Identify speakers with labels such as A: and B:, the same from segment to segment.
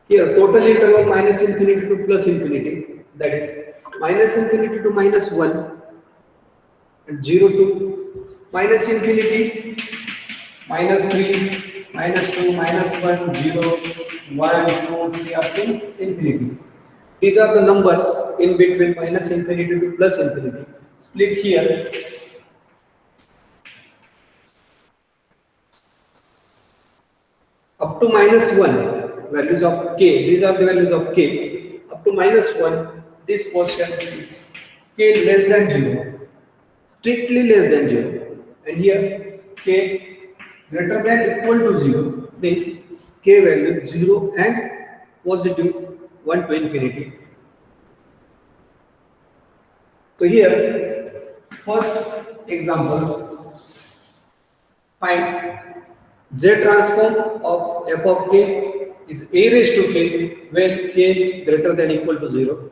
A: Here, total interval minus infinity to plus infinity, that is minus infinity to minus 1 and 0 to minus infinity, minus 3, minus 2, minus 1, 0, 1, 2, 3 up to infinity. These are the numbers in between minus infinity to plus infinity. Split here. Up to minus 1, values of k, these are the values of k. Up to minus 1, this portion is k less than 0, strictly less than 0. And here k greater than equal to 0 means k value 0 and positive 1 to infinity. So here, first example, find Z transform of f of k is a raised to k when k greater than equal to 0.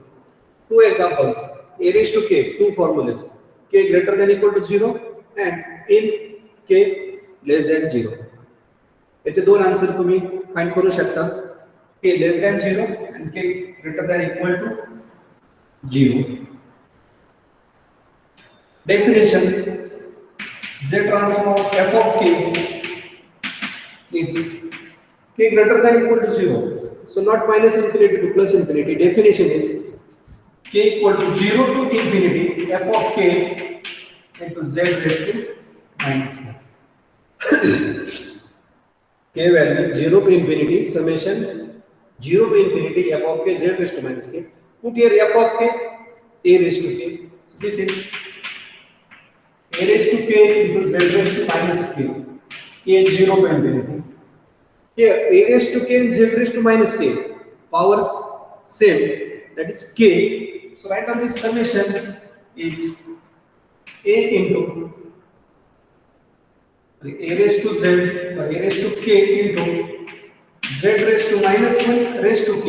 A: Two examples, a raised to k, two formulas, k greater than equal to 0 and in k less than 0. याचे दोन answer तुम्ही find करू शकता, k less than 0 and k greater than equal to 0. Definition, Z transform f of k is k greater than equal to 0. So not minus infinity to plus infinity. Definition is k equal to 0 to infinity f of k into z raised to minus 1. K value 0 to infinity summation 0 to infinity f of k z raised to minus k. Put here f of k a raised to k. So this is a raised to k into z raised to minus k. K is 0 to infinity. Here a raised to k and z raised to minus k. Powers same, that is k. So write down this summation is a into a raised to z or a raised to k into z raised to minus 1 raised to k.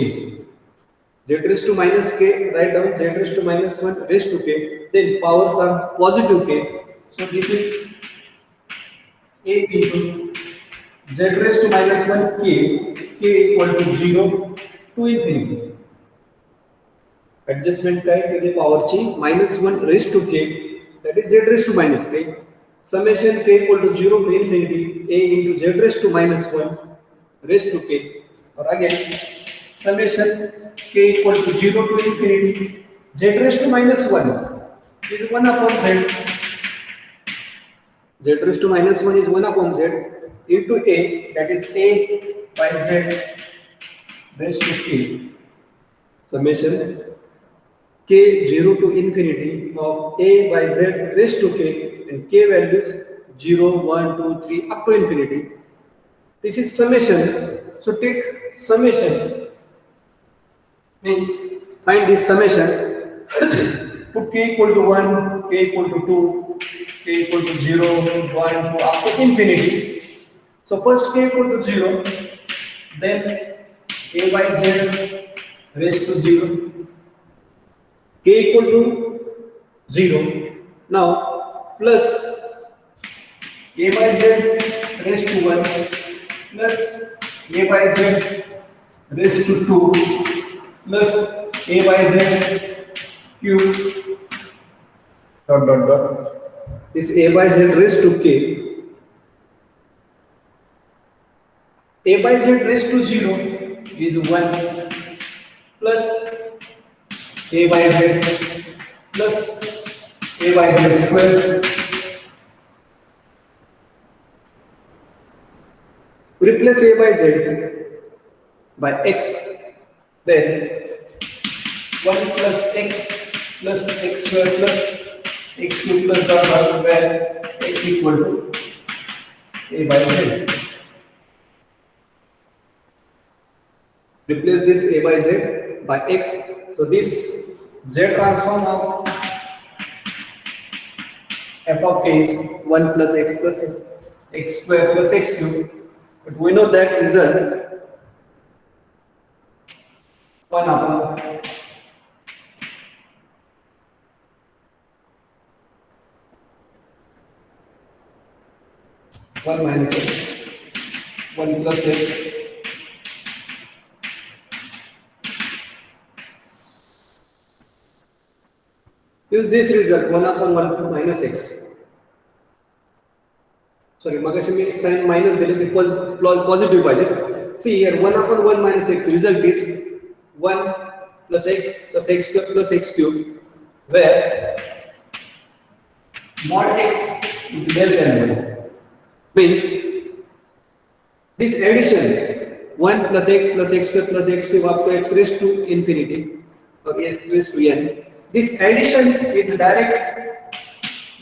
A: Z raised to minus k, write down z raised to minus 1 raised to k, then powers are positive k. So this is a into z raised to minus 1 k, k equal to 0 to infinity. Adjustment type to the power ची minus 1 raised to k, that is z raised to minus k. Summation k equal to 0 to infinity a into z raised to minus 1 raised to k. Or again, summation k equal to 0 to infinity z raised to minus 1 is 1 upon z. Z raised to minus 1 is 1 upon z into a, that is a by z raised to k. Summation k 0 to infinity of a by z raised to k and k values 0, 1, 2, 3 up to infinity. This is summation. So take summation means find this summation. Put k equal to 1, k equal to 2, k equal to 0, 1, 2 up to infinity. So first k equal to 0, then a by z raised to 0, k equal to 0. Now plus a by z raised to 1 plus a by z raised to 2 plus a by z cube dot dot dot. This a by z raised to k, a by z raised to 0 is 1 plus a by z plus a by z square. Replace a by z by x, then 1 plus x square plus x cube plus dot dot, where x equal to a by z. Replace this a by z by x. So this z transform of f of k is 1 plus x square plus x cube. But we know that result 1 upon one minus x, 1 plus x use this result 1 upon 1 minus x. Sorry, magashi me sign minus दिले ते positive पाहिजे. See here 1 upon 1 minus x result is 1 plus x cube plus x cube, where mod x is less than 1. Means this addition 1 plus x cube plus x cube up to x raised to infinity or x raised to n. This addition is direct,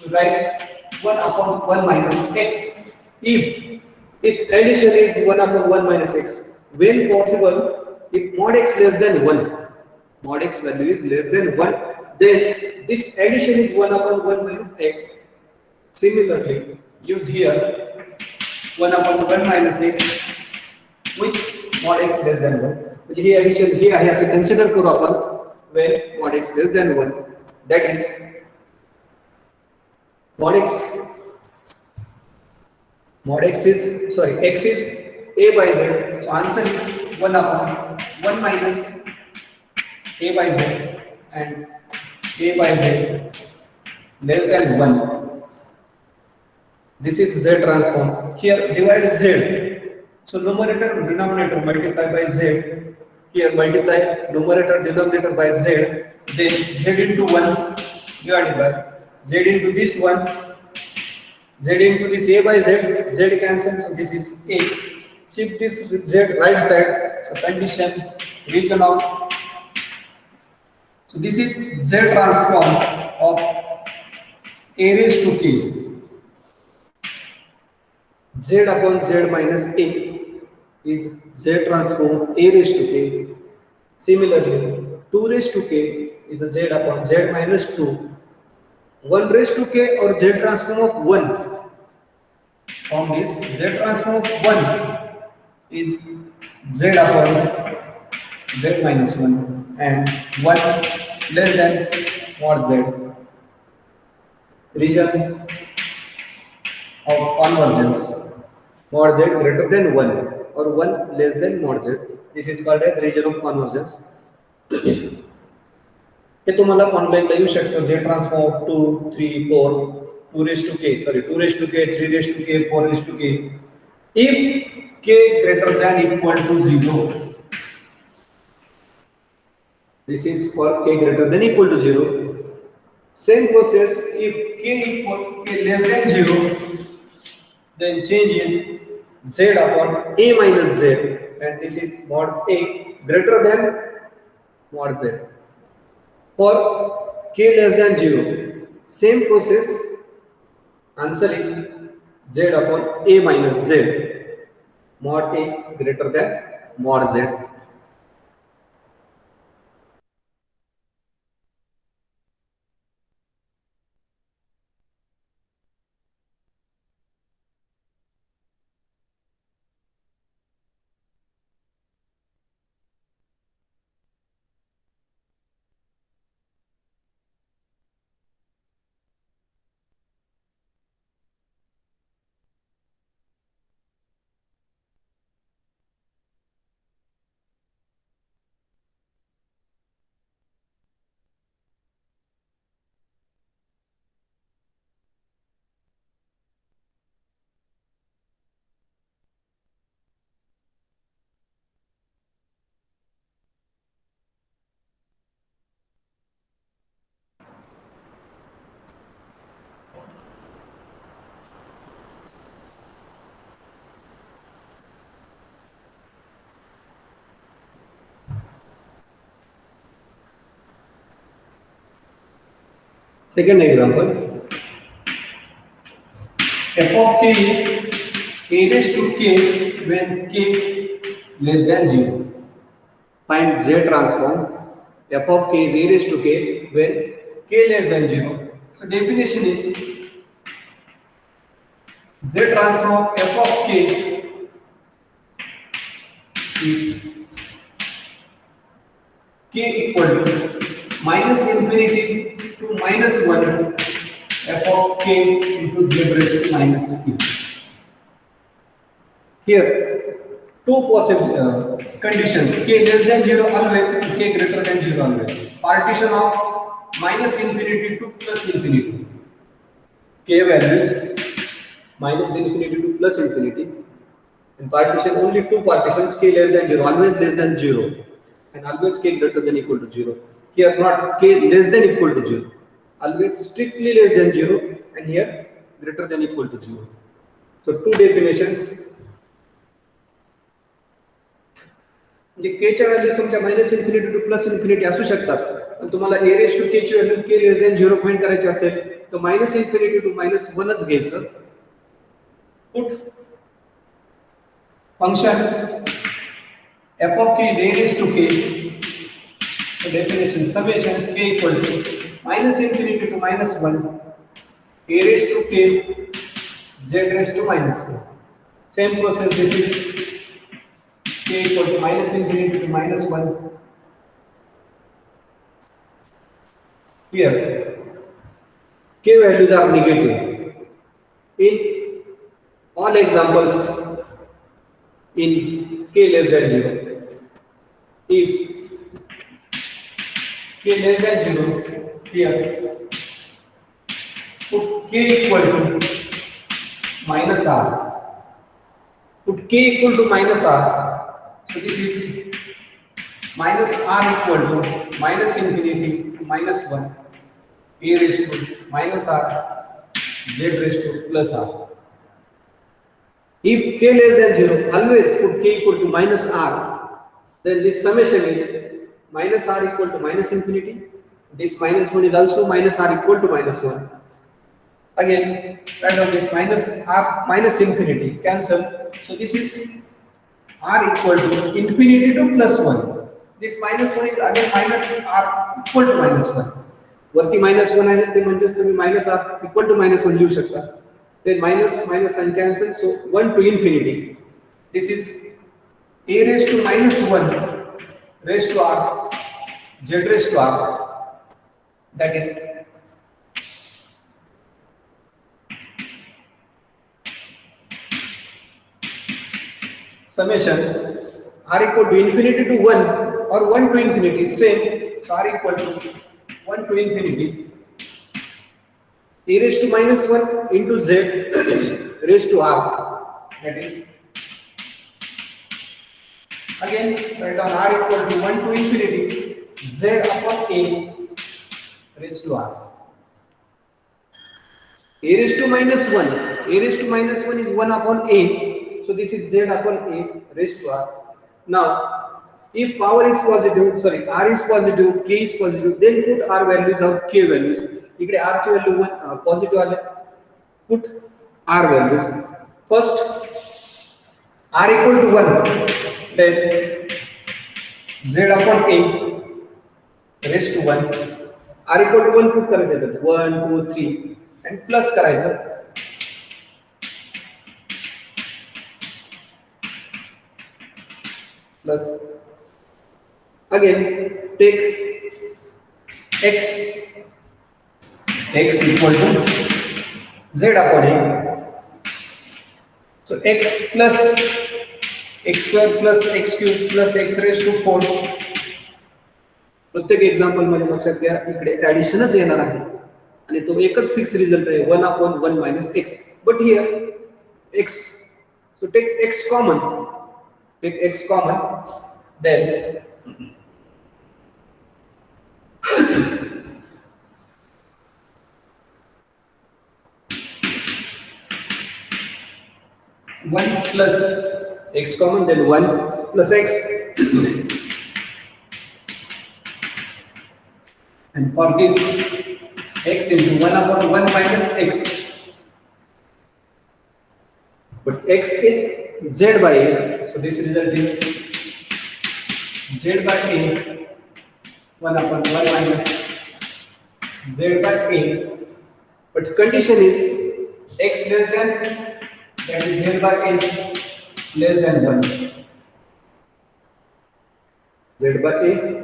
A: like 1 upon 1 minus x. If this addition is 1 upon 1 minus x, when possible, if mod x less than 1, mod x value is less than 1, then this addition is 1 upon 1 minus x. Similarly, use here 1 upon 1 minus x with mod x less than 1. म्हणजे ही addition ही आहे असे consider करू आपण when mod x less than 1. That is mod x is x is a by z. So answer is 1 upon 1 minus a by z and a by z less than 1. This is z transform. Here divide z. So numerator and denominator multiply by z. Here multiply numerator denominator by z. Then z into 1 divided by z into this one. Z into this a by z. Z cancel. So this is a. Shift this z right side. So condition region of. So this is z transform of a raised to k. Z upon z minus a is z transform a raised to k. Similarly, 2 raised to k is a z upon z minus 2. 1 raised to k or z transform of 1. From this, z transform of 1 is z upon z minus 1 and 1 less than mod z. Region of convergence. Mod z greater than 1 or 1 less than mod z. This is called as region of convergence. हे तुम्हाला online ला येऊ शकतो. z transform of 2 3 4 2 raised to k, 3 raised to k, 4 raised to k, if k greater than equal to 0. This is for k greater than equal to 0. Same process, if k less than 0, then change is z upon a minus z, and this is mod a greater than mod z. For k less than 0, same process, answer is z upon a minus z, mod a greater than mod z. Second example, f of k is a raised to k when k less than 0. Find z transform. F of k is a raised to k when k less than 0. So definition is z transform f of k is k equal to minus infinity to minus 1 f of k into z raised to minus k. Here two possible conditions: k less than 0 always and k greater than 0 always. Partition of minus infinity to plus infinity. K values minus infinity to plus infinity. In partition, only two partitions, k less than 0, always less than 0, and always k greater than equal to 0. Here not k less than equal to 0, always strictly less than 0, and here greater than equal to 0. So two definitions. म्हणजे k च्या values तुमच्या minus infinity two plus infinity असू शकतात, पण तुम्हाला a raise to k ची value k less than 0 find करायची असेल तर मायनस इन्फिनिटी टू मायनस 1 च घ्यायचं. Put function f of k is a raised to k. So definition summation k equal to minus infinity to minus 1 a raised to k z raised to minus 1. Same process, this is k equal to minus infinity to minus 1. Here k values are negative. In all examples in k less than 0. If k less than 0, here put k equal to minus r. Put k equal to minus r. So this is minus r equal to minus infinity to minus 1 a raised to minus r z raised to plus r. If k less than 0, always put k equal to minus r. Then this summation is minus r equal to minus infinity. This minus 1 is also minus r equal to minus 1. Again, write down this minus r minus infinity, cancel. So this is r equal to infinity to plus 1. This minus 1 is again minus r equal to minus 1. वरती minus 1 आहे ते म्हणजेच तुम्ही minus r equal to minus 1 लिहू शकता. Then minus minus and cancel, so 1 to infinity. This is a raised to minus 1 raised to r z raised to r, that is summation r equal to infinity to 1 or 1 to infinity, same. So r equal to 1 to infinity a raised to minus 1 into z raised to r, that is again write down r equal to 1 to infinity z upon a raised to r. A raised to minus 1, a raised to minus 1 is 1 upon a, so this is z upon a raised to r. Now if power is positive, sorry, r is positive, k is positive, then put r values or k values. इकडे r ची value 1 positive आले, put r values. First r equal to 1, then z upon a raised to 1. r equal to 1 put करायचं, 1 2 3 and plus करायचं. Plus again take x equal to z upon a. So x plus x square plus x cube plus x raised to 4. प्रत्येक example मध्ये लक्षात घ्या इकडे ऍडिशनच येणार आहे आणि तो एकच फिक्स रिझल्ट आहे 1 upon 1 minus x. But here x, so take x common, take x common, then one plus x common, then 1 plus x and for this x into 1 upon 1 minus x, but x is z by a, so this result is z by a 1 upon 1 minus z by a, but condition is x less than, that is z by a less than 1, z by a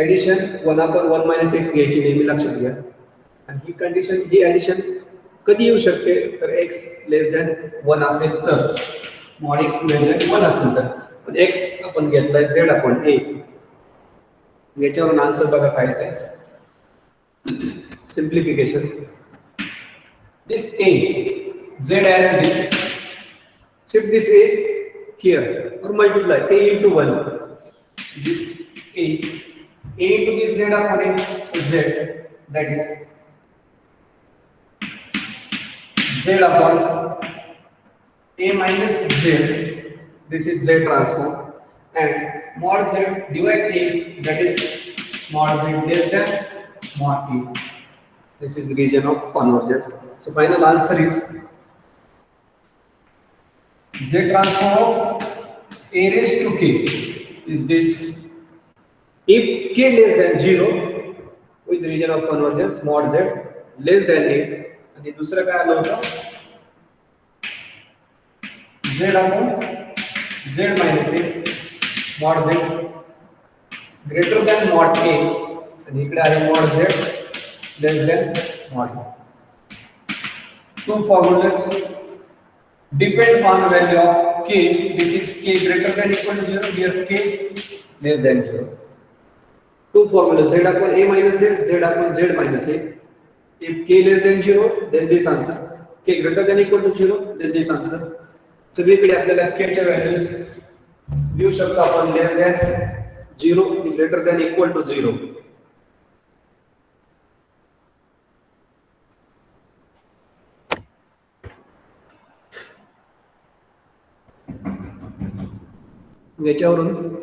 A: addition 1/1 - x घ्यायची नेहमी लक्षात घ्या. आणि ही condition, ही addition कधी येऊ शकते तर x less than 1 असेल तर, मॉड x लेस दॅन 1 असेल तर. पण x आपण घेतलाय z अपॉन a. याच्यावरून आन्सर बघा काय आहे. सिंप्लिफिकेशन. This a, z as it is. Shift this a here or multiply a into 1. This a into this z upon a, so z, that is z upon a minus z. This is z transform, and mod z divide a, that is mod z less than mod a. This is region of convergence. So final answer is z transform of a raised to k is this. If k less than 0 with region of convergence, mod z less than a. आणि दुसरं काय आलं होतं, z upon z minus a, mod z greater than mod a, आणि इकडे आहे mod z less than mod a. Two formulas depend on value of k. This is k greater than equal to 0, here k less than 0. Two formulas, z upon a minus z, z upon z minus a. If k less than 0, then this answer. K greater than equal to 0, then this answer. सगळीकडे आपल्याला k च्या values देऊ शकतो आपण, less than 0, greater than equal to 0. याच्यावरून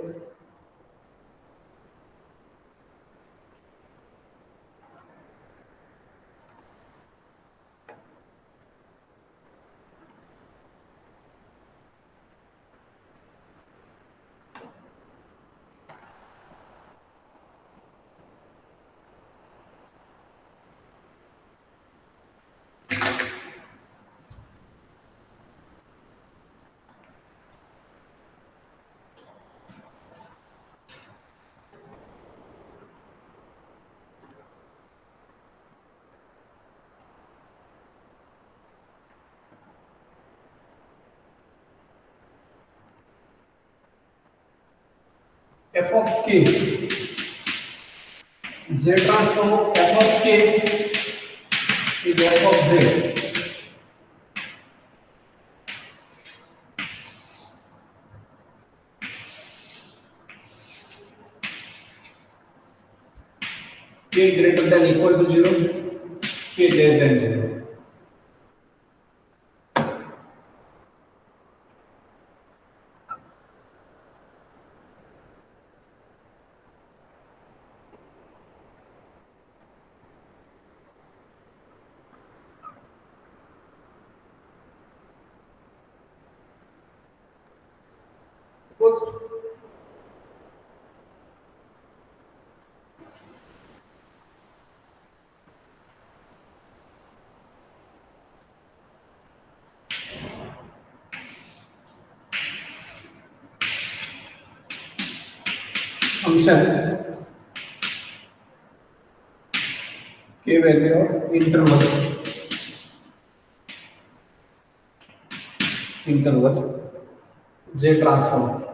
A: f of k, z transform of f of k is f of z. K greater than equal to 0, k less than 0. Function k value of interval z transform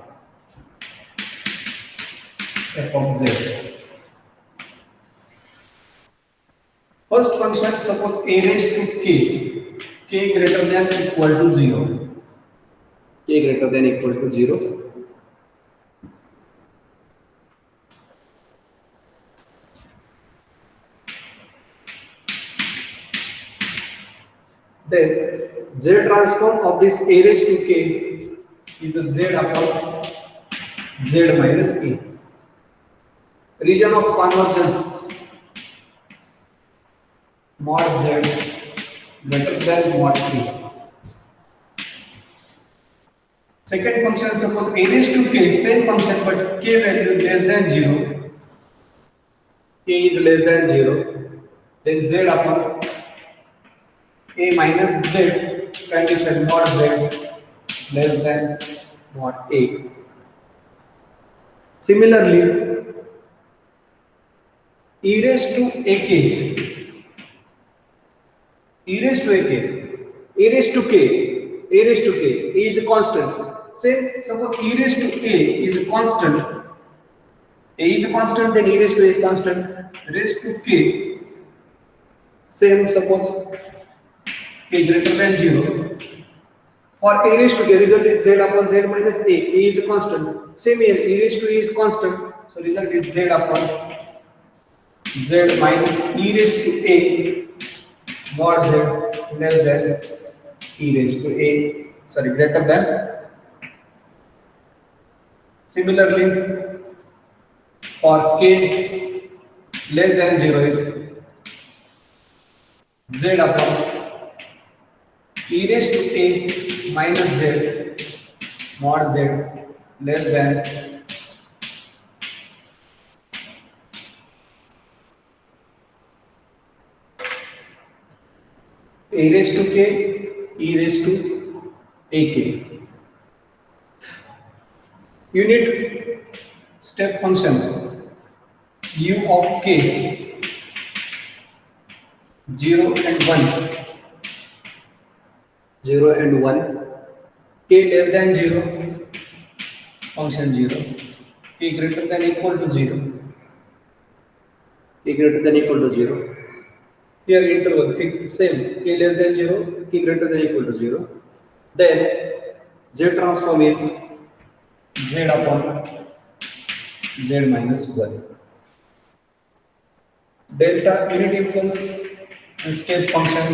A: f of z. First function, suppose a raised to k greater than equal to 0, k greater than equal to 0. Then z transform of this a raised to k is z upon z minus a. Region of convergence, mod z greater than mod k. Second function, suppose a raised to k, same function but k value less than 0, k is less than 0, then z upon a minus z, condition mod z less than mod a. Similarly, e raised to ak, e raised to ak, a raised to k, a raised to k, a is a constant. Same, suppose e raised to a is a constant, a is a constant, then e raised to a is constant, raised to k. Same, suppose k greater than 0. For a raised to k, result is z upon z minus a. A is a constant. Same here, e raised to a is constant, so result is z upon z minus e raised to a mod z less than e raised to a, sorry, greater than. Similarly, for k less than 0 is z upon e raised to a minus z mod z less than a raised to k e raised to ak. Unit step function u of k 0 and 1, 0 and 1, k less than 0, function 0, k greater than equal to 0, k greater than equal to 0. Here interval fix same, k less than 0, k greater than equal to 0. Then z transform is z upon z minus 1. Delta unit impulse and step function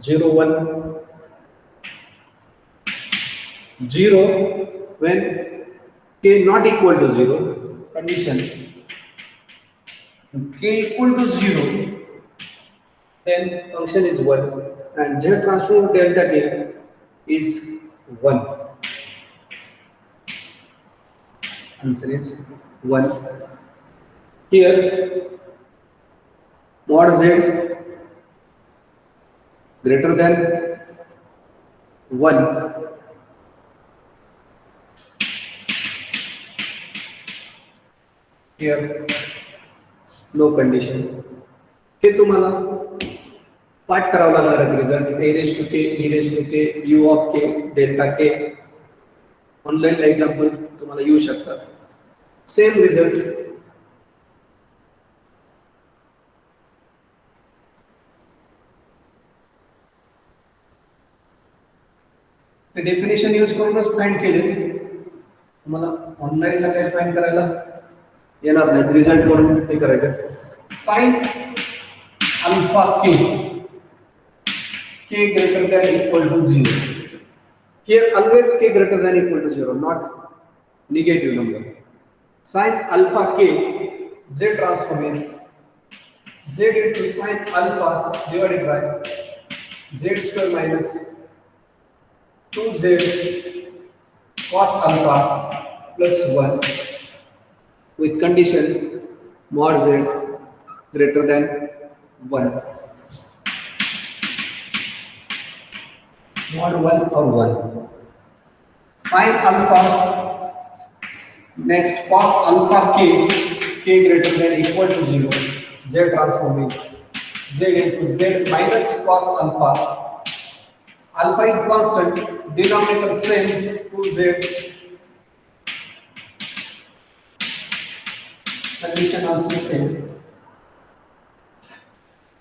A: 0 1 0 when k not equal to 0, condition k equal to 0, then function is 1 and z transform of delta k is 1. Answer is 1. Here mod z greater than 1, here no condition. हे तुम्हाला पाठ करावं लागणार आहे. Result a raised to k, e raised to k, u of k, delta k. Online example तुम्हाला येऊ शकतात. Same result ते definition use करूनच फाइंड केले. तुम्हाला ऑनलाइनला काय फाइंड करायला येणार नाही. रिझल्ट करून हे करायचं. साइन अल्फा के greater than equal to 0. Here always k greater than equal to 0, not negative number. Sin alpha k, z transform is z into sin alpha divided by z square minus 2z cos alpha plus 1 with condition mod z greater than 1. Mod 1 or 1. Sin alpha, next cos alpha k greater than equal to 0, z transform is z into z minus cos alpha. Alpha is constant, denominator same, 2z, condition also same.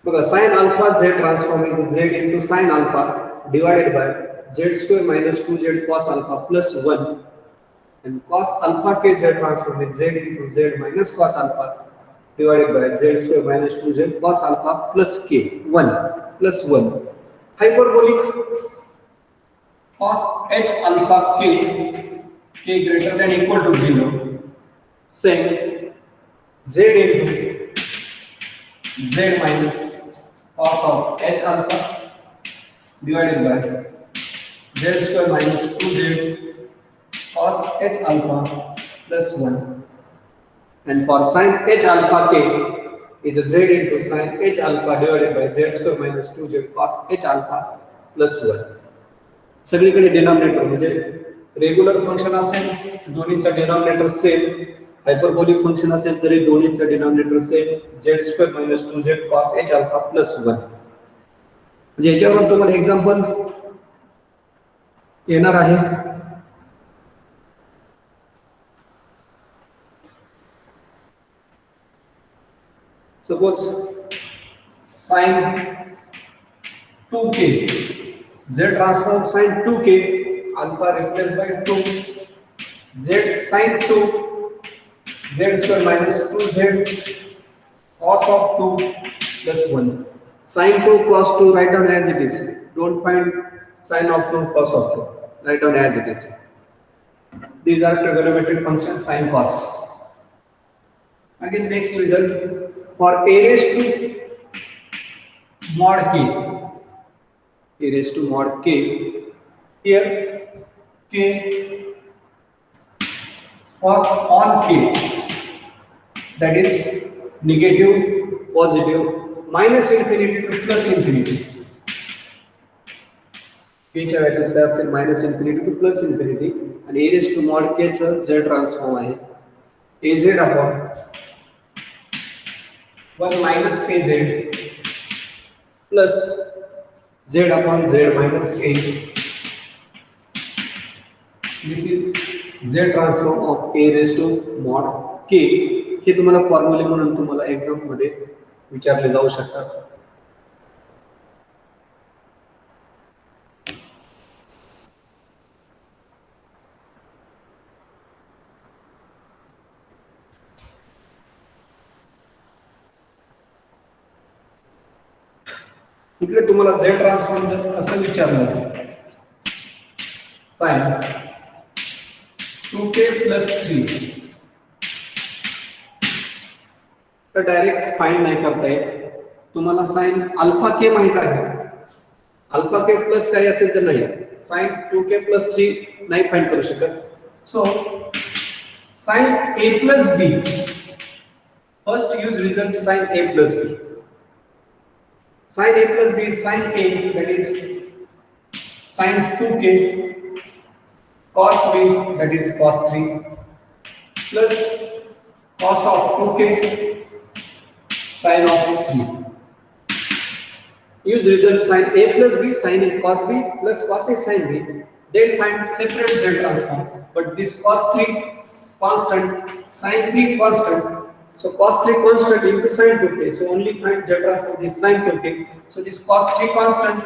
A: Because sin alpha z transform is z into sin alpha divided by z square minus 2z cos alpha plus 1, and cos alpha k z transform is z into z minus cos alpha divided by z square minus 2z cos alpha plus k 1 plus 1. Hyperbolic cos h alpha k greater than equal to 0, same z into z minus cos of h alpha divided by z square minus 2z cos h alpha plus 1, and for sin h alpha k is z into sin h alpha divided by z square minus 2z cos h alpha plus 1. सगळीकडे denominator म्हणजे regular function असेल, दोन्हीचा denominator same. Hyperbolic function असेल तरी दोन्हीचा denominator same z² - 2z cos h alpha plus 1. म्हणजे याच्यावर तुम्हाला एक्झाम्पल येणार आहे. Suppose sin 2k z transform sin 2k alpha replace by 2 z sin 2 z² minus 2z cos of 2 plus 1. Sin 2 cos 2 write down as it is. Don't find sin of 2 cos of 2. Write down as it is. These are trigonometric functions sin cos. Again next result for a raised to mod k. A raised to mod k. Here k or on k, that is negative, positive, minus infinity to plus infinity. k च्या values काय असतील minus infinity two plus infinity आणि a raised to mod k चं z transform आहे az upon 1 minus az plus z upon z minus a. This is z transform of a raised to mod k. हे तुम्हाला फॉर्म्युले म्हणून तुम्हाला exam मध्ये विचारले जाऊ शकतात. इकडे तुम्हाला z ट्रान्सफॉर्म जर असं विचारलं sin 2k plus 3 तर डायरेक्ट फाइंड नाही करता येत. तुम्हाला sin अल्फा k माहित आहे, अल्फा k प्लस काही असेल तर नाही, sin 2k plus 3 नाही फाइंड करू शकत. सो sin a plus b, first use result sin a plus b. Sin a plus b is sin a, that is sin 2k, cos b, that is cos 3, plus cos of 2k, sin of 3. Use result sin a plus b, sin a cos b plus cos a sin b. Then find separate z transform. But this cos 3 constant, sin 3 constant. So cos 3 constant into sin 2k. So only find z transform this sin 2k. So this cos 3 constant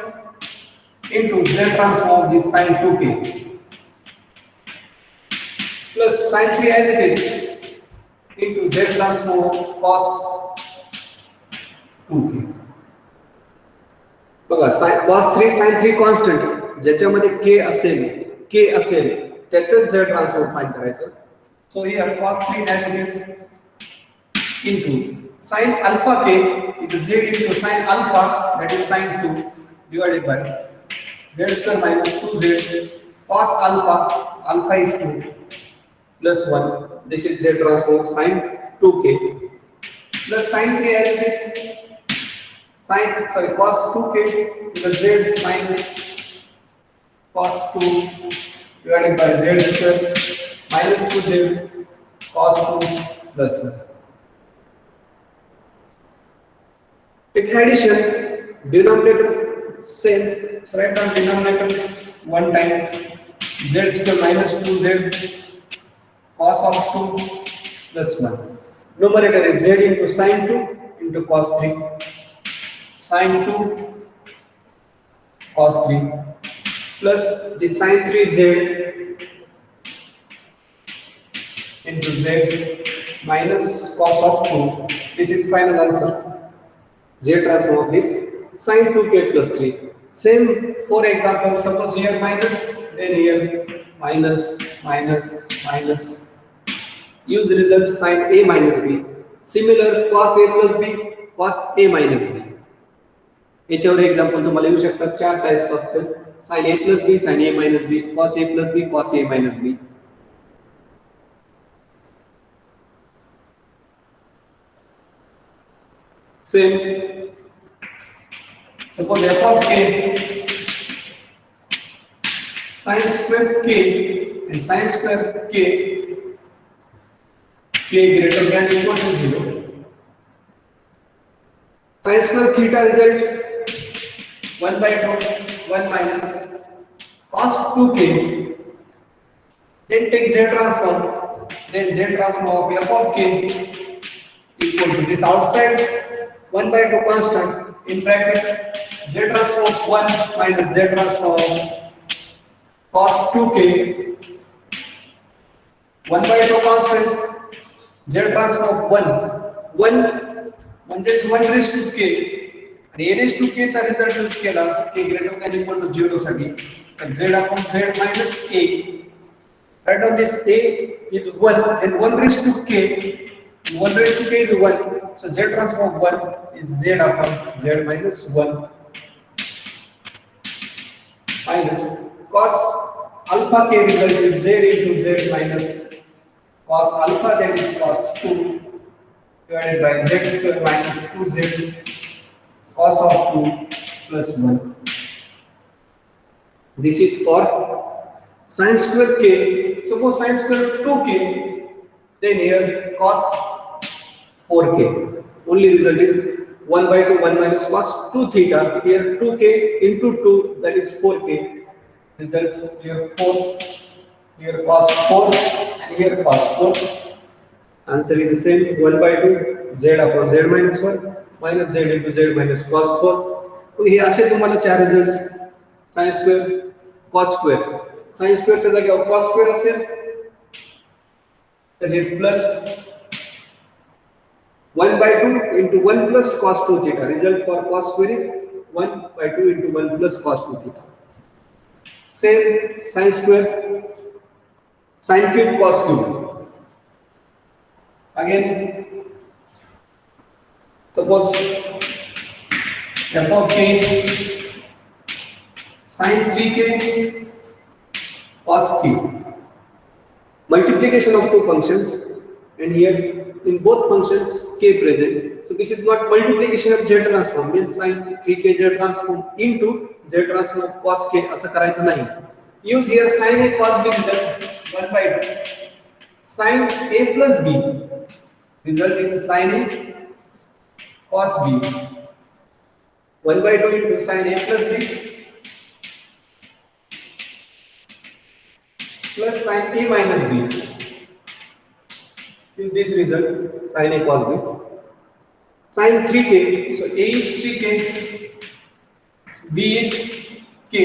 A: into z transform this sin 2k plus sin 3 as it is into z transform cos 2k. बघा cos 3 sin 3 constant ज्याच्यामध्ये k असेल त्याचं z transform find करायचं. So here cos 3 as it is into sin alpha k into z into sin alpha, that is sin 2 divided by z² minus 2z cos alpha, alpha is 2 plus 1. This is z transform sin 2k plus sin 3 as it is cos 2k into z minus cos 2 divided by z² minus 2z cos 2 plus 1. Take addition, denominator same, so write down denominator 1 time z² minus 2z cos of 2 plus 1. Numerator is z into sin 2 into cos 3, sin 2 cos 3 plus the sin 3z into z minus cos of 2. This is final answer. Z transform of this sin 2k plus 3. Same for example, suppose here minus, then here minus, minus, minus. Use result sin a minus b. Similar cos a plus b, cos a minus b. याच्यावर example तुम्हाला येऊ शकतात. 4 types असतील, sin a plus b, sin a minus b, cos a plus b, cos a minus b. Same. Suppose f of k sin square k and sin square k k greater than equal to 0. Sin square theta result 1 by 2 1 minus cos 2k, then take z transform, then z transform of f of k equal to this outside 1 by 2 constant in bracket z transform of 1 minus z transform of cos 2k 1 by 2 constant z transform of 1 म्हणजेच 1 raised to k आणि a raised to k चा result use केला k greater than equal to 0 साठी तर z upon z minus a. Write down this a is 1 and 1 raised to k, 1 raised to k is 1, so z transform of 1 is z upon z minus 1 minus cos alpha k result is z into z minus cos alpha, that is cos 2 divided by z square minus 2z cos of 2 plus 1. This is for sin square k. Suppose sin square 2k, then here cos 4k. Only result is 1 by 2 1 minus cos 2 theta. Here 2k into 2, that is 4k. Result here 4, here cos 4 and here cos 4. Answer is the same, 1 by 2 z upon z minus 1 minus z into z minus cos 4. तो हे असे तुम्हाला चार results sin square cos square. sin स्क्वेअरच्या जागेवर cos square असेल तर हे plus 1 by 2 into 1 plus cos 2 theta. Result for cos square is 1 by 2 into 1 plus cos 2 theta. Same sin square, sin cube cos cube. Again, suppose f of k is sin 3k cos cube. Multiplication of two functions, and here in both functions k present. So this is not multiplication of z transform, means sin 3k z transform into z transform of cos k असं करायचं नाही. Use here sin a cos b result 1 by 2 sin a plus b. Result is sin a cos b 1 by 2 into sin a plus b plus sin a minus b. Use this result sin a cos b. Sin 3k, so a is 3k, b is k,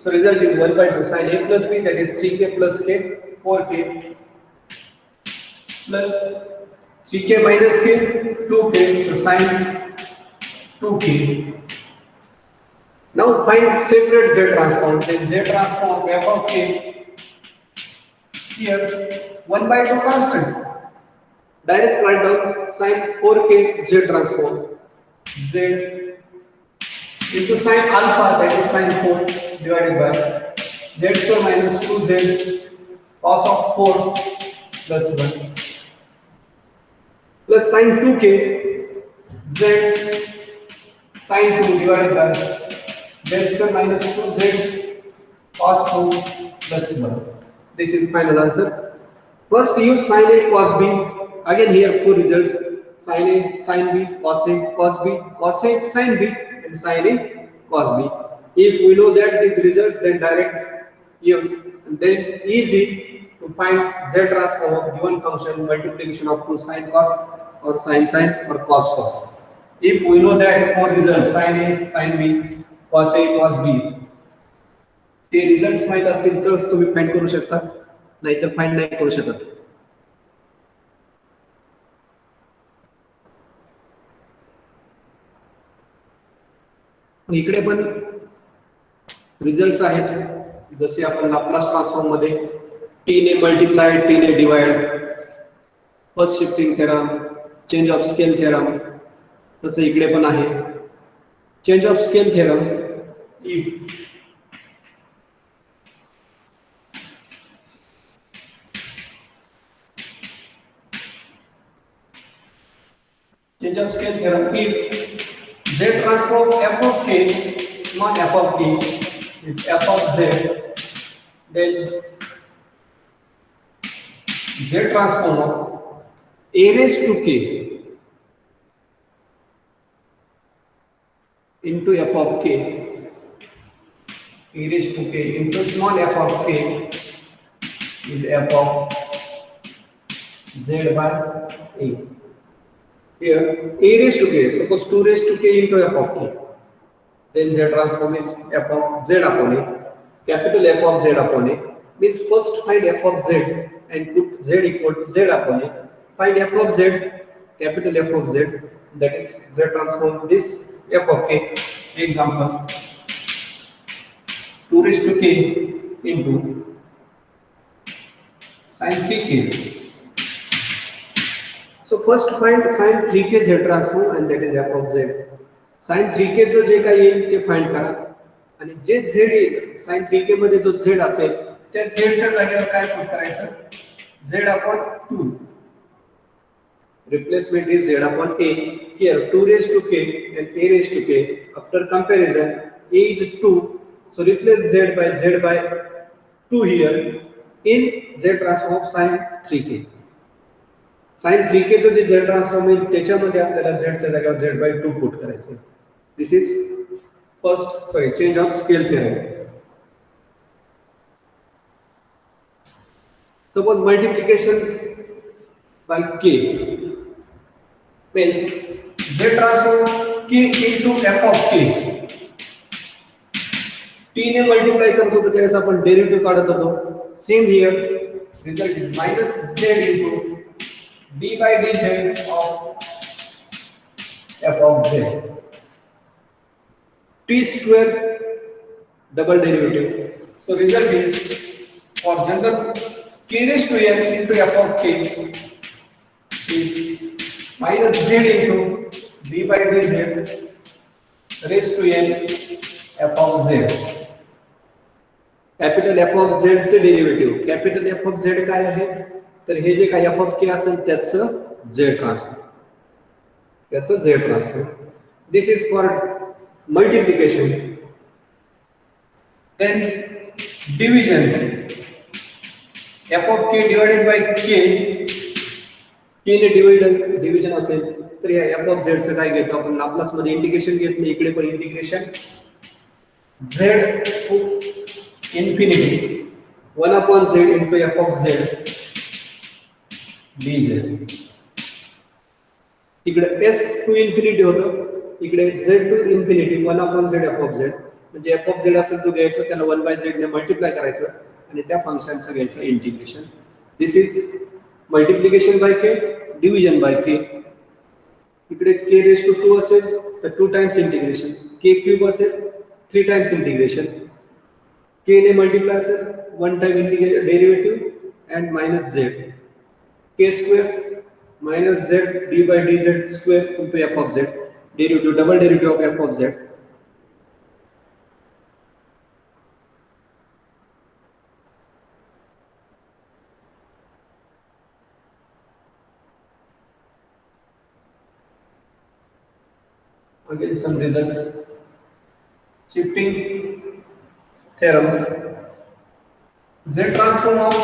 A: so result is 1 by 2 sin a plus b, that is 3k plus k, 4k plus 3k minus k, 2k, so sin 2k. Now find separate z transform. Then z transform of f of k, here 1 by 2 constant. Direct write down sin 4k z transform, z into sin alpha, that is sin 4, divided by z square minus 2z cos of 4 plus 1 plus sin 2k z sin 2 divided by z square minus 2z cos 2 plus 1. This is final answer. First use sin a cos b. Again here four results: sin a, sin b, cos a, cos b, cos a, sin b, and sin a, cos b. If we know that these results, then direct use, and then easy to find z transform of given function, multiplication of two sin cos or sin sin or cos cos. If we know that four results, sin a, sin b, cos a, cos b, ते results माहित असतील तरच तुम्ही find करू शकता, नाहीतर find नाही करू शकत. इकडे पण रिझल्ट्स आहेत, जसे आपण लाप्लास ट्रान्सफॉर्म मध्ये t ने मल्टिप्लाय, t ने divide, first shifting theorem, change of scale theorem, तसे इकडे पण आहे. Change of scale theorem, if change of scale theorem, if z transform f of k, small f of k is f of z, then z transform of a raised to k into f of k, e raised to k into small f of k is f of z by a. Here a raised to k, suppose 2 raised to k into f of k, then z transform is f of z upon a, capital F of z upon a, means first find f of z and put z equal to z upon a, find f of z, capital F of z, that is z transform this f of k. Example, 2 raised to k into sin 3k. So first find sin 3k z transform and that is f of z. sin 3k चं जे काही येईल ते find करा आणि जे z येईल sin 3k मध्ये जो z असेल त्या z च्या जागेवर काय पुट करायचं, z upon 2. Replacement is z upon a. Here 2 raised to k and a raised to k. After comparison, a is 2, so replace z by 2 here in z transform of sin 3k. sin 3k चं जे z transform येईल त्याच्यामध्ये आपल्याला z च्या जागेवर z by 2 put करायचं. This is change of scale theorem. Suppose multiplication by k means z transform k into f of k. t ने multiply करत होतो त्यावेळेस आपण डेरिव्हेटिव्ह काढत होतो. Same here result is minus z into d by dz of f of z. t square double derivative. So result is for general k raised to n into f of k is minus z into d by dz raised to n f of z. Capital f of z चे derivative, capital f of z काय आहे तर हे जे काही f of k असेल त्याचं z transfer. This is for multiplication. Then division, f of k divided by k, k ने division असेल तर या f of z चं काय घेतो आपण लाप्लास मध्ये इंटिग्रेशन घेतलं, इकडे पण integration z infinity 1 upon z into f of z dz. इकडे s टू इन्फिनिटी होतं, इकडे z to infinity 1 upon z f of z, म्हणजे f of z असेल तो घ्यायचा त्याला 1 by z ने मल्टिप्लाय करायचं आणि त्या फंक्शनचं घ्यायचं integration. This is multiplication by k, division by k. इकडे k रेज टू 2 असेल तर 2 टाइम्स इंटिग्रेशन, k क्यूब असेल 3 टाइम्स इंटिग्रेशन, k ने मल्टिप्लाय असेल 1 time derivative and minus z, k square minus z d by dz square into f of z, derivative double derivative of f of z. Again some results. Shifting theorems. Z transform of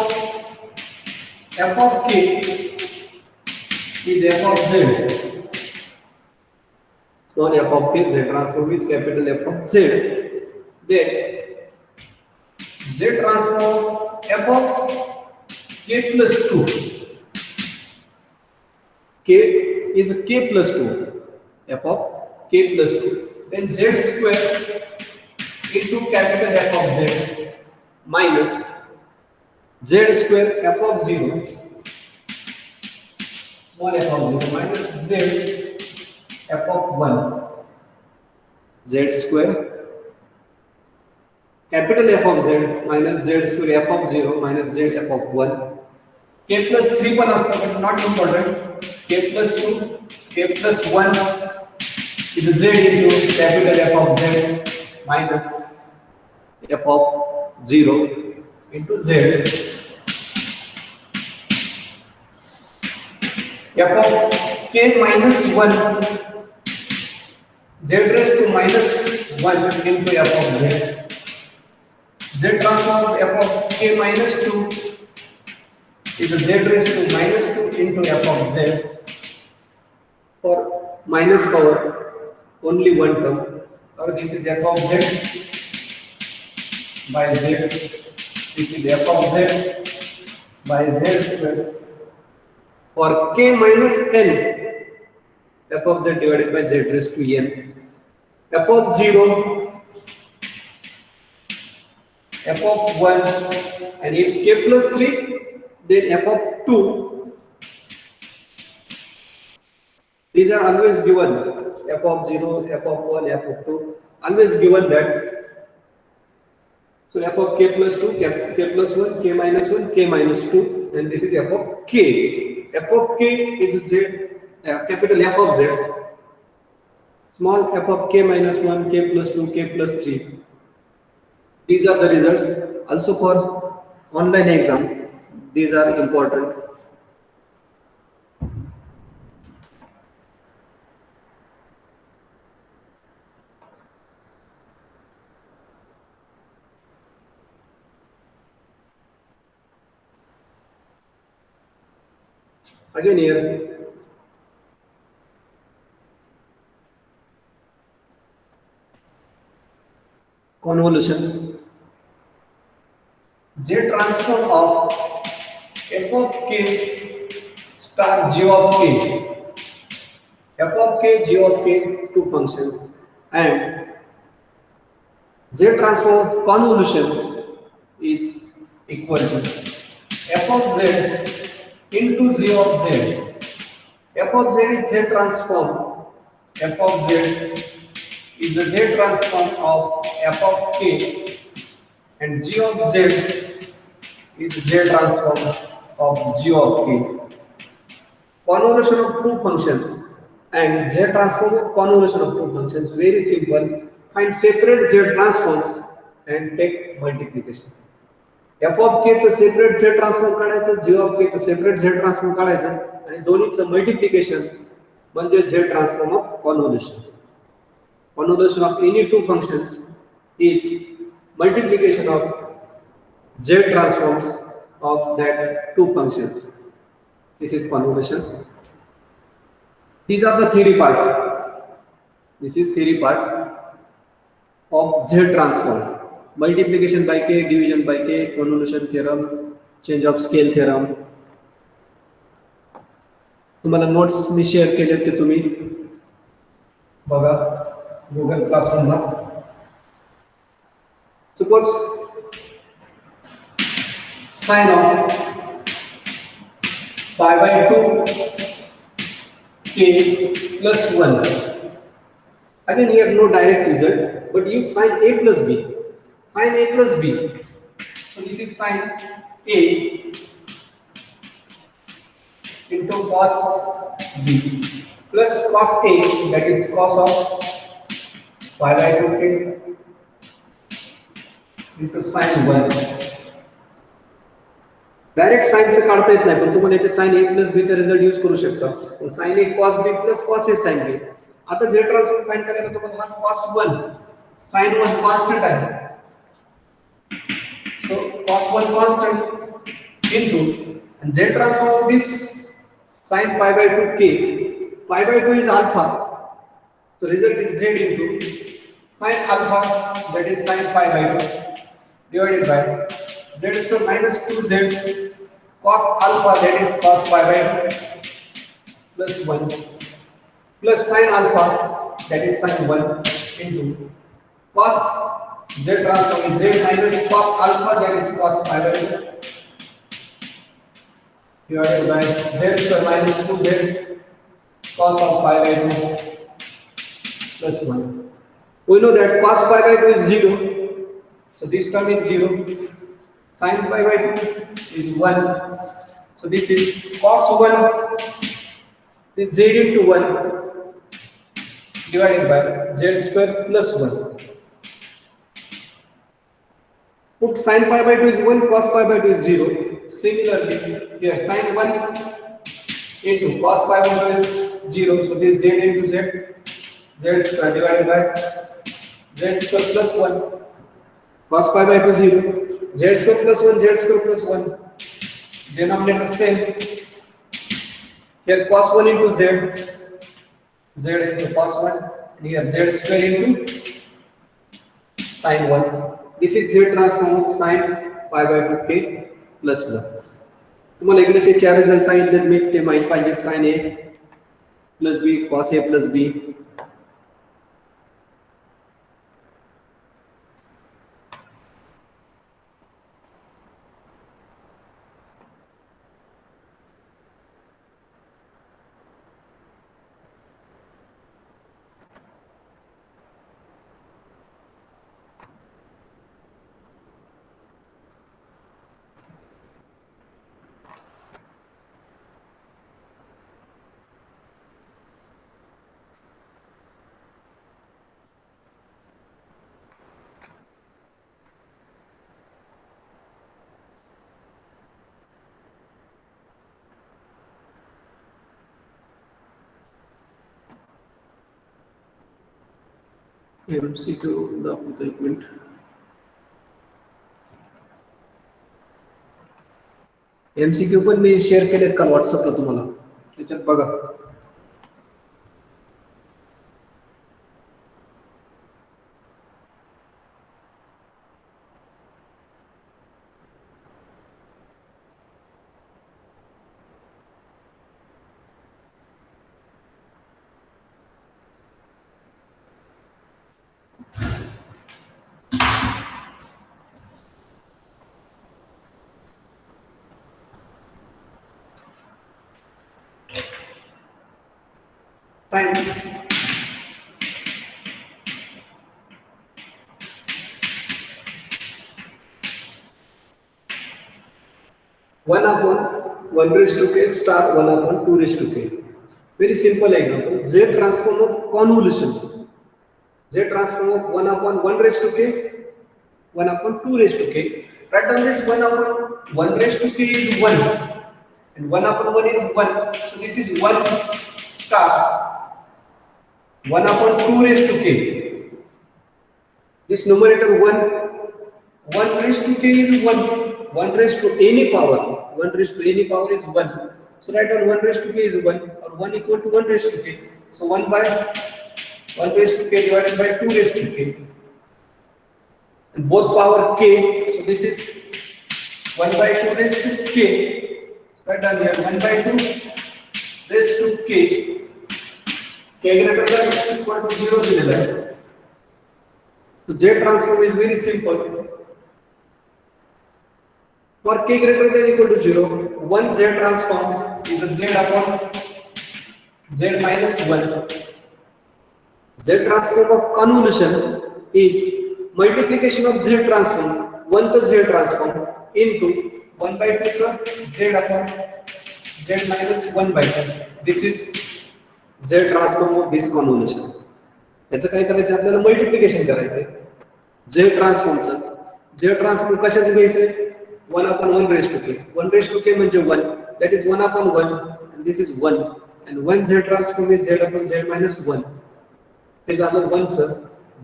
A: f of k is f of z. Small f of k, z transform is capital F of z. Then z transform f of k plus 2. K is k plus 2. F of k plus 2. Then z square into capital F of z minus z square f of 0, small f of 0 minus z f of 1, z square capital F of z minus z square f of 0 minus z f of 1. k plus 3 पण असतं but not important. k plus 2, k plus 1 is z into capital F of z minus f of 0 into z. f of k minus 1, z raised to minus 1 into f of z. Z transform of f of k minus 2 is a z raised to minus 2 into f of z for minus power only one term, or this is f of z by z, this is f of z by z square for k minus n, f of z divided by z raised to n, f of 0, f of 1, and if k plus 3, then f of 2. These are always given, f of 0, f of 1, f of 2, always given that. So f of k plus 2, k plus 1, k minus 1, k minus 2, and this is f of k. F of k is z, capital F of z, small f of k minus 1, k plus 2, k plus 3. These are the results. Also for online exam, these are important. Again here, convolution, z transform of f of k star g of k, f of k, g of k, two functions, and z transform of convolution is equal to f of z into z of z. F of z is z transform, f of z is a z transform of f of k, and g of z is z transform of g of k. Convolution of two functions and z transform of convolution of two functions, very simple. Find separate z transforms and take multiplication. f of k चं separate z transform काढायचं, g of k चं separate z transform काढायचं, आणि दोन्हीचं multiplication म्हणजे z transform of convolution. Convolution of any two functions is multiplication of z transforms of that two functions. This is convolution. These are the theory part. This is theory part of z transform. Multiplication by k, division by k, convolution theorem, change of scale theorem. तुम्हाला notes मी share केले ते तुम्ही बघा Google Classroom ला. Suppose sin of pi by 2 k plus 1. Again here no direct result, but use sin a plus b. Sin a plus b. So this is sin a into cos b plus cos a, that is cos of pi by 2k into sin 1. Direct साइनचं काढता येत नाही, पण तुम्हाला इथे sin a plus b चा result use करू शकता. sin a cos b plus cos a sin b. आता z ट्रान्सफॉर्म फाइंड करायला तुम्हाला हा cos 1 sin 1 कॉन्स्टंट आहे, so cos 1 constant into, and z transform of this sin pi by 2 k, pi by 2 is alpha, so result is z into sin alpha, that is sin pi by 2 divided by z square minus 2z cos alpha, that is cos pi by 2 plus 1 plus sin alpha, that is sin 1 into cos z transform is z minus cos alpha, that is cos pi by 2 divided by z square minus 2z cos of pi by 2 plus 1. We know that cos pi by 2 is 0, so this term is 0. Sin pi by 2 is 1, so this is cos 1, this z into 1 divided by z square plus 1. Put sin pi by 2 is 1, cos pi by 2 is 0. Similarly, here sin 1 into cos pi by 2 is 0. So this z into z, z square divided by z square plus 1. Cos pi by 2 0. Z square plus 1, z square plus 1 denominator same. Here cos 1 into z, z into cos 1, and here z square into sin 1. This is z transform of sin pi by 2k plus 1. तुम्हाला इकडे ते चार result सांगितले मी ते माहित पाहिजे sin a plus b cos a plus b. MCQ दाखवतो एक मिनिट. MCQ पण मी शेअर केलेत काल व्हॉट्सअपला तुम्हाला, त्याच्यात बघा. Fine. One upon 1 raised to k star 1 upon 2 raised to k. Very simple example. Z transform of convolution. Z transform of 1 upon 1 raised to k, 1 upon 2 raised to k. Write down this 1 upon 1 raised to k is 1, and 1 upon 1 is 1. So this is 1 star 1 upon 2 raised to k. This numerator 1 raised to k is 1. 1 raised to any power. 1 raised to any power is 1. So write down 1 raised to k is 1, or 1 equal to 1 raised to k. So 1 by 1 raised to k divided by 2 raised to k. And both power k. So this is 1 by 2 raised to k. So write down here 1 by 2 raised to k. K greater than or equal to 0 दिलेला आहे. So Z transform is very simple. For k greater than or equal to 0, one Z transform is a Z upon Z minus 1. Z transform of convolution is multiplication of Z transform, 1 चा Z transform into 1 by 2 चा Z upon Z minus 1 by 2. This is Z transform of this convolution. याचं काय करायचं आपल्याला multiplication करायचंय Z ट्रान्सफॉर्मचं. Z transform कशाचं घ्यायचंय 1 upon 1 raised to k. 1 raised to k म्हणजे 1, that is 1 upon 1, and this is 1, and 1 Z transform is Z upon Z minus 1. हे झालं 1 चं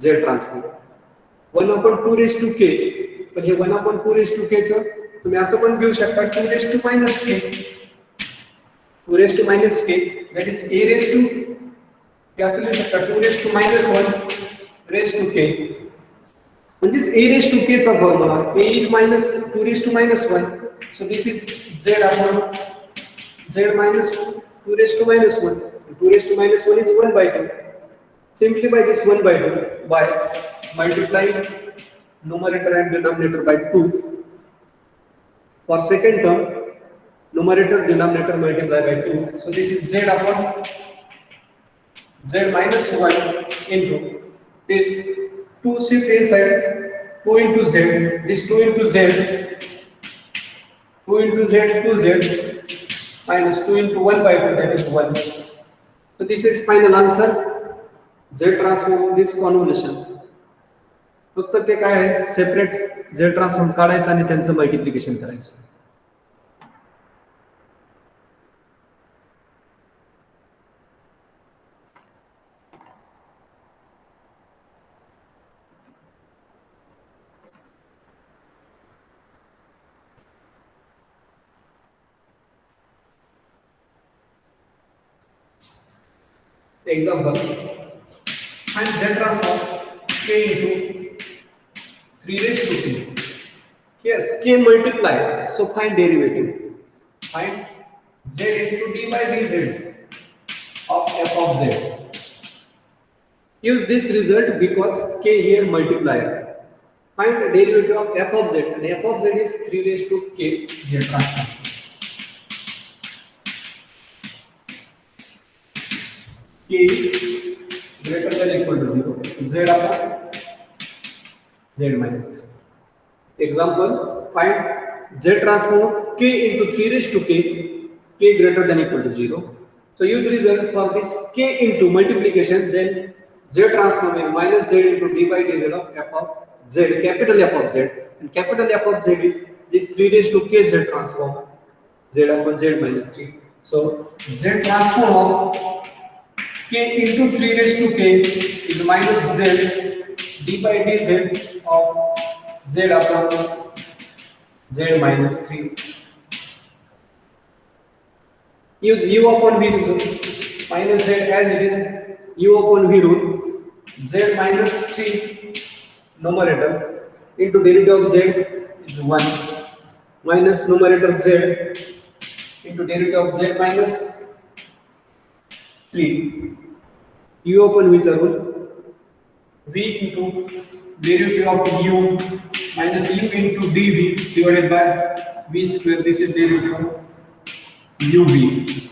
A: Z transform. 1 upon 2 raised to k, पण हे 1 upon 2 raised to k चं तुम्ही असं पण घेऊ शकता 2 raised to minus k. 2 raised to minus k, that is a raised to, हे असं लिहू शकता 2 raised to minus 1 raised to k. This a raised to k चा formula, a is minus 2 raised to minus 1, so this is Z upon Z minus 2 raised to minus 1. 2 raised to minus 1 is 1 by 2. Simplify this 1 by 2 by multiplying numerator and denominator by 2. For second term, numerator denominator multiply by 2. So this is Z upon Z minus 1 into this 2 shift inside 2 into Z, this 2 into Z, 2 into Z, 2Z minus 2 into 1 by 2, that is 1. So this is final answer. Z transform of this convolution. फक्त ते काय आहे separate Z transform काढायचं आणि त्यांचं multiplication करायचं. example, find Z transform K into 3 raised to K. Here K multiply, so find derivative. Find Z into d by dz of f of z. Use this result because K here multiplier. Find the derivative of f of z, and f of z is 3 raised to K Z transform. K is greater than equal to 0, Z upon Z minus 3. Example, find Z transform K into 3 raised to K greater than equal to 0. So use result for this K into multiplication, then Z transform is minus Z into d by dz of f of Z, capital F of Z, and capital F of Z is this 3 raised to K Z transform, Z upon Z minus 3. So Z transform of K into 3 raised to K is minus Z d by dz of Z upon Z minus 3. Use U upon V rule, minus Z as it is, U upon V rule, Z minus 3 numerator into derivative of Z is 1, minus numerator Z into derivative of Z minus 3. U upon V rule, V into derivative of U minus U into dV divided by V square. This is derivative of UV.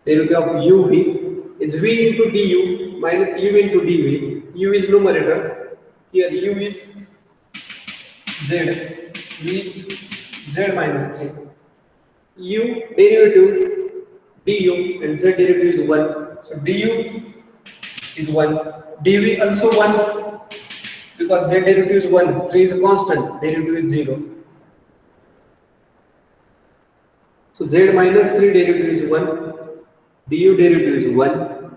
A: Derivative of UV is V into du minus U into dV. U is numerator. Here U is Z. V is Z minus 3. U derivative du and Z derivative is 1. So du is 1. dV also 1 because Z derivative is 1. 3 is a constant. Derivative is 0. So Z minus 3 derivative is 1, du derivative is 1.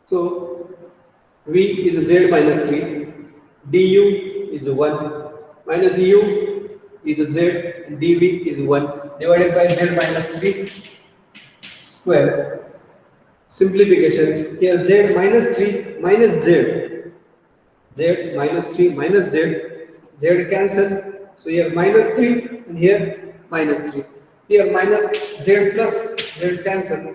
A: So V is Z minus 3, du is 1, minus U is Z, and dV is 1 divided by Z minus 3 square. Simplification, here Z minus 3 minus Z, Z minus 3 minus Z, Z cancel. So here minus 3 and here minus 3. Here minus Z plus Z cancel.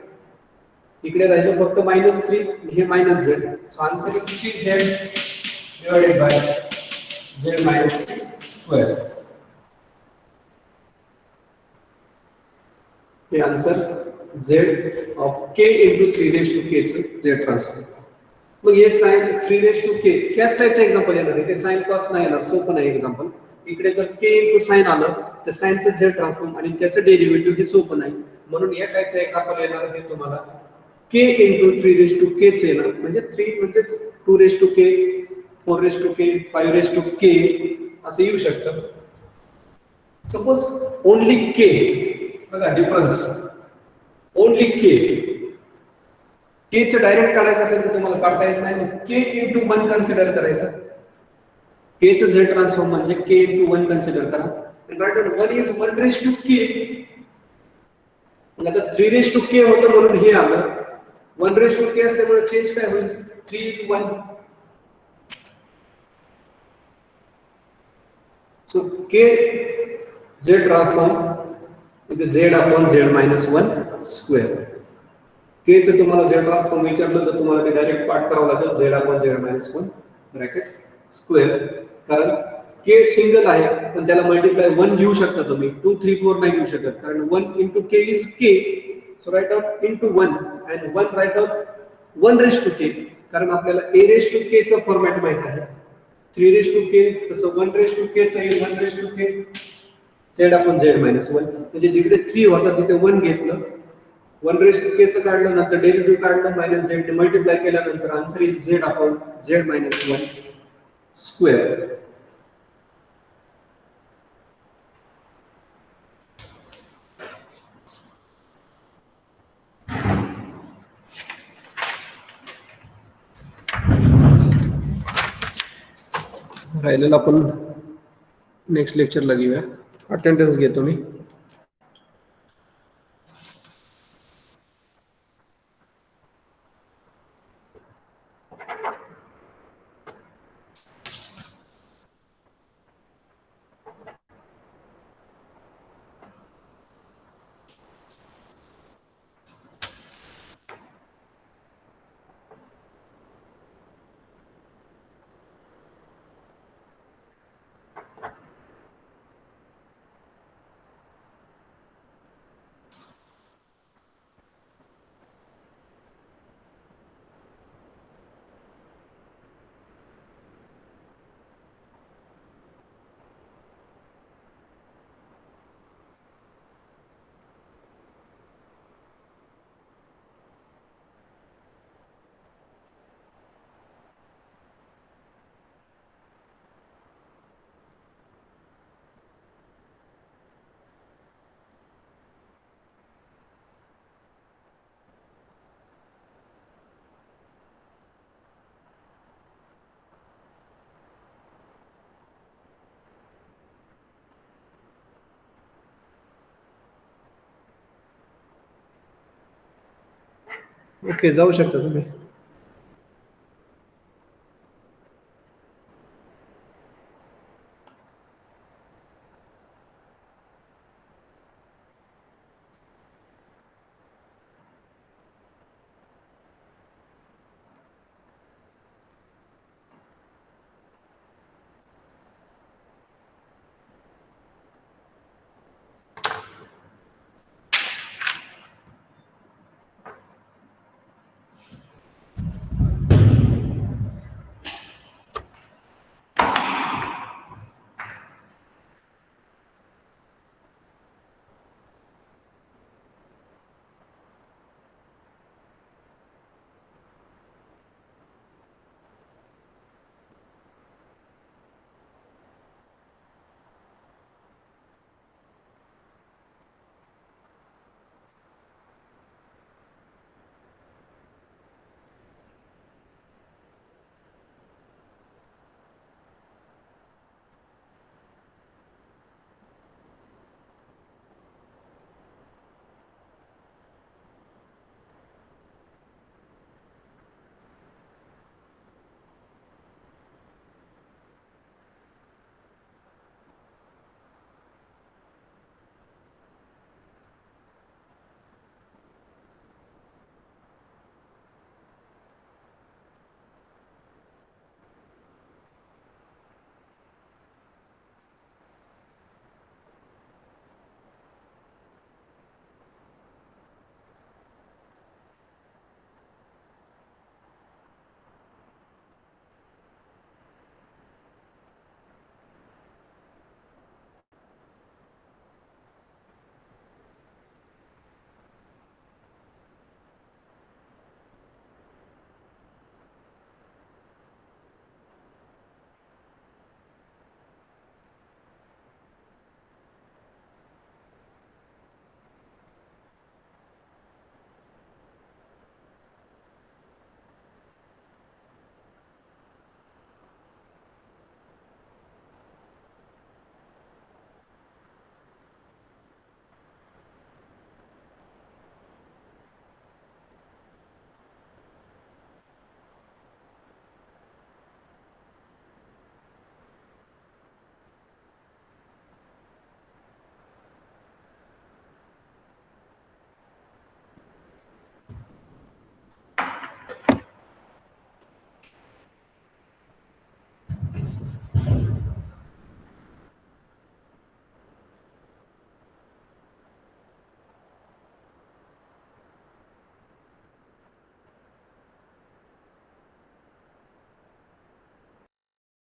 A: इकडे राहिलं फक्त minus 3 here minus Z. So answer is 3Z divided by Z minus 3 square. The answer Z of K into 3 raised to K चे Z transform. Mug hey sin 3 raised to K ह्याच टाइपचं example येणार आहे. ते sin cos नाही येणार, सोपं नाही example. इकडे जर K into sin आलं तर sin चं Z ट्रान्सफॉर्म आणि त्याचं डेरिव्हेटिव्ह हे सोपं नाही, म्हणून या टाइपचं एक्झाम्पल येणार आहे तुम्हाला. K into 3 raised to K चे येणार, म्हणजे 3 म्हणजे 2 raised to K, 4 raised to K, 5 raised to K असं येऊ शकतं. सपोज ओनली K, बघा डिफरन्स, ओनली K, K चं डायरेक्ट काढायचं असेल तर तुम्हाला काढता येत नाही. K into 1 कन्सिडर करायचं. K चं Z ट्रान्सफॉर्म म्हणजे K into 1 कन्सिडर करा. And right on 1 is 1 raised to K. मग आता 3 raised to K होतं म्हणून हे आलं. 1 raised to K असल्यामुळे चेंज काय होईल? 3 is 1. So K Z transform is Z upon Z minus 1 square. K चं तुम्हाला Z ट्रान्सफॉर्म विचारलं तर तुम्हाला ते डायरेक्ट पाठ करावं लागेल. Z upon Z minus 1 bracket square. कारण K सिंगल आहे पण त्याला मल्टिप्लाय 1 घेऊ शकता तुम्ही, 2 3 4 नाही घेऊ शकत, कारण 1 into K is K. So write out into 1 and 1 write out 1 raised to K, कारण आपल्याला A raised to K चं फॉर्मॅट माहित आहे. 3 raised to K तसं 1 raised to K चं येईल 1 raised to K Z upon Z minus 1. म्हणजे जिकडे 3 होता तिथे 1 घेतलं, 1 raised to K चं काढलं, नंतर डेरिव्हेटिव्ह काढलं, मायनस Z ने मल्टिप्लाय केल्यानंतर answer is Z upon Z minus 1 square. राहिलेला आपण नेक्स्ट लेक्चरला घेऊया. अटेंडन्स घेतो मी. ओके, जाऊ शकता तुम्ही.